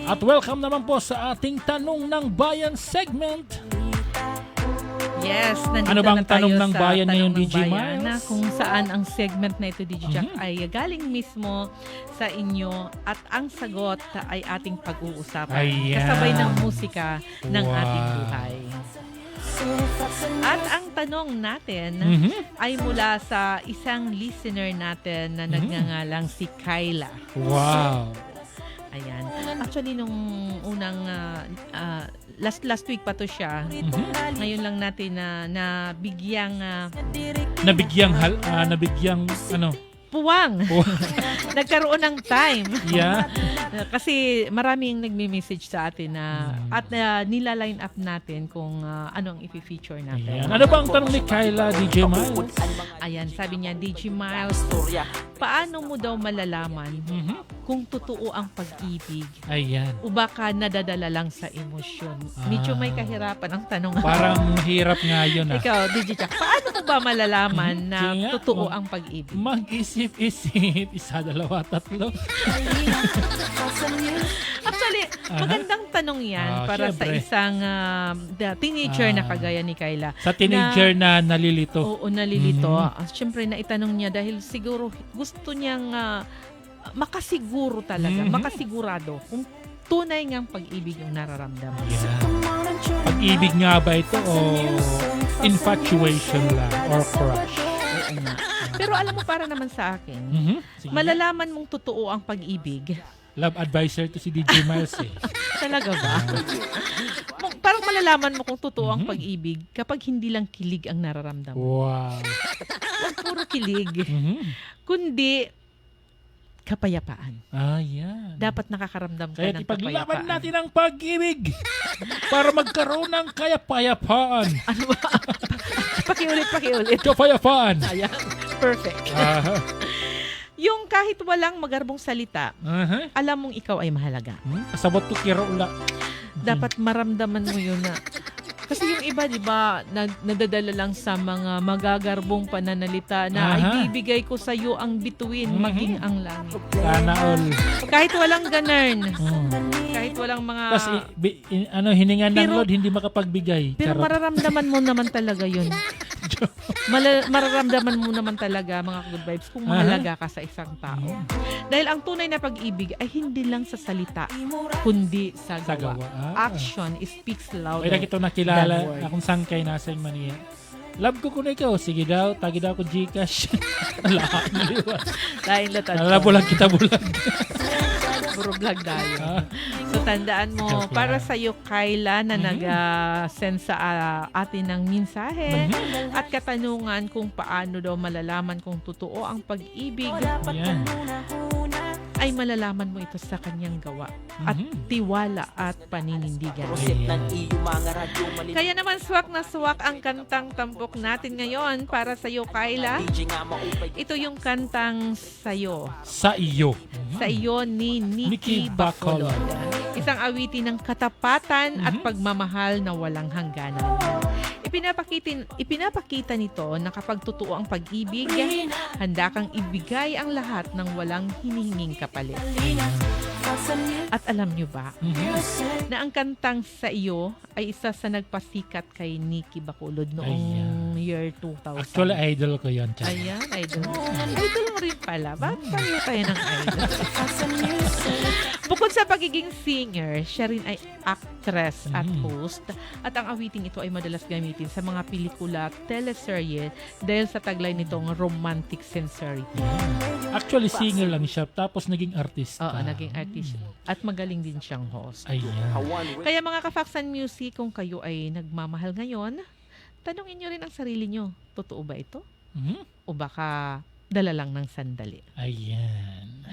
At welcome naman po sa ating Tanong ng Bayan segment. Yes, nandito Ano bang na tayo tanong ng sa bayan Tanong ngayon, ng DJ Bayan, Miles? na kung saan ang segment na ito, DJ Jack, ay galing mismo sa inyo at ang sagot ay ating pag-uusapan. Ayan. Kasabay ng musika ng Wow. ating buhay. At ang tanong natin ay mula sa isang listener natin na nagngangalang si Kyla. Wow. Ayan. Actually, nung unang last week pa to siya. Ngayon lang natin na bigyang Nabigyang puwang. Nagkaroon ng time. Yeah. Kasi maraming nagme-message sa atin na at nila-line up natin kung ano ang i-feature natin. Ayan. Ano bang tanong ni Kyla, DJ Miles? Ayan, sabi niya, DJ Miles, paano mo daw malalaman kung totoo ang pag-ibig Ayan. o baka nadadala lang sa emosyon? Medyo may kahirapan ang tanong. Parang mahirap nga yun ah. Ikaw, DJ Jack, paano mo ba malalaman na Kaya, totoo ang pag-ibig? Mag-isip-isip. Isa, dalawa, tatlo. Actually, magandang tanong yan para sa syempre. isang teenager na kagaya ni Kyla. Sa teenager na nalilito. Oo, nalilito. Siyempre, naitanong niya dahil siguro gusto niyang makasiguro talaga, makasigurado kung tunay ngang pag-ibig yung nararamdaman. Yeah. Pag-ibig nga ba ito o infatuation lang or crush? Oo nga. Pero alam mo, para naman sa akin, Sige. malalaman mong totoo ang pag-ibig. Love advisor to si DJ Miles eh. Talaga ba? Parang malalaman mo kung totoo ang pag-ibig kapag hindi lang kilig ang nararamdaman. Wow. Huwag puro kilig, kundi kapayapaan. Yan. Dapat nakakaramdam ka Kaya ng ipaglaban kapayapaan. natin ang pag-ibig para magkaroon ng kayapayapaan. Ano ba? Pakiulit. Kapayapaan. Ayan. Perfect. Yung kahit walang magarbong salita, alam mong ikaw ay mahalaga. Kasabot ko kirola. Dapat maramdaman mo yun na. Kasi yung iba, di ba, nadadala lang sa mga magagarbong pananalita na ay bibigay ko sa iyo ang bituin, maging ang langit. Sana all. Kahit walang ganern, kahit walang mga... Tapos hiningan ng Pero- Lord, hindi makapagbigay. Pero Charot. mararamdaman mo naman talaga yun. Mararamdaman mo naman talaga, mga good vibes, kung mahalaga ka sa isang tao. Dahil ang tunay na pag-ibig ay hindi lang sa salita, kundi sa Sa gawa. gawa. Action speaks louder. May nakita nakilala than words. akong sangkay nasa yung Manila. Love ko kuno ikaw. Sige daw, tagi daw ako Gcash. Alahan naliwa. Dahil latad ko. Alabulag kita bulag. Puro vlog tayo. So tandaan mo, Joke lang. para sa iyo, Kyla, na nag-send sa atin ng mensahe at katanungan kung paano daw malalaman kung totoo ang pag-ibig, Yan. ay malalaman mo ito sa kanyang gawa at tiwala at paninindigan. Kaya naman swak na swak ang kantang tampok natin ngayon para sa iyo, Kyla. Ito yung kantang Sayo. Sa iyo. Sa iyo ni Nikki Bacolod. Isang awitin ng katapatan at pagmamahal na walang hangganan. Ipinapakita nito na kapag totoo ang pag-ibig, handa kang ibigay ang lahat ng walang hinihinging kapalit. At alam nyo ba, na ang kantang Sa Iyo ay isa sa nagpasikat kay Nikki Bacolod noong year 2000. Actually, idol ko yun. Charot. Ayan, idol. Idol mo rin pala. Bakit pareho tayo ng idol? Bukod sa pagiging singer, siya rin ay actress at host. At ang awiting ito ay madalas gamitin sa mga pelikula at teleserye dahil sa taglay nitong romantic sincerity. Actually, singer lang siya. Tapos naging artista. Oo, naging artist. At magaling din siyang host. Ayan. Kaya mga ka-Facts and Music, kung kayo ay nagmamahal ngayon, tanungin nyo rin ang sarili nyo. Totoo ba ito? O baka dala lang ng sandali? Ayan.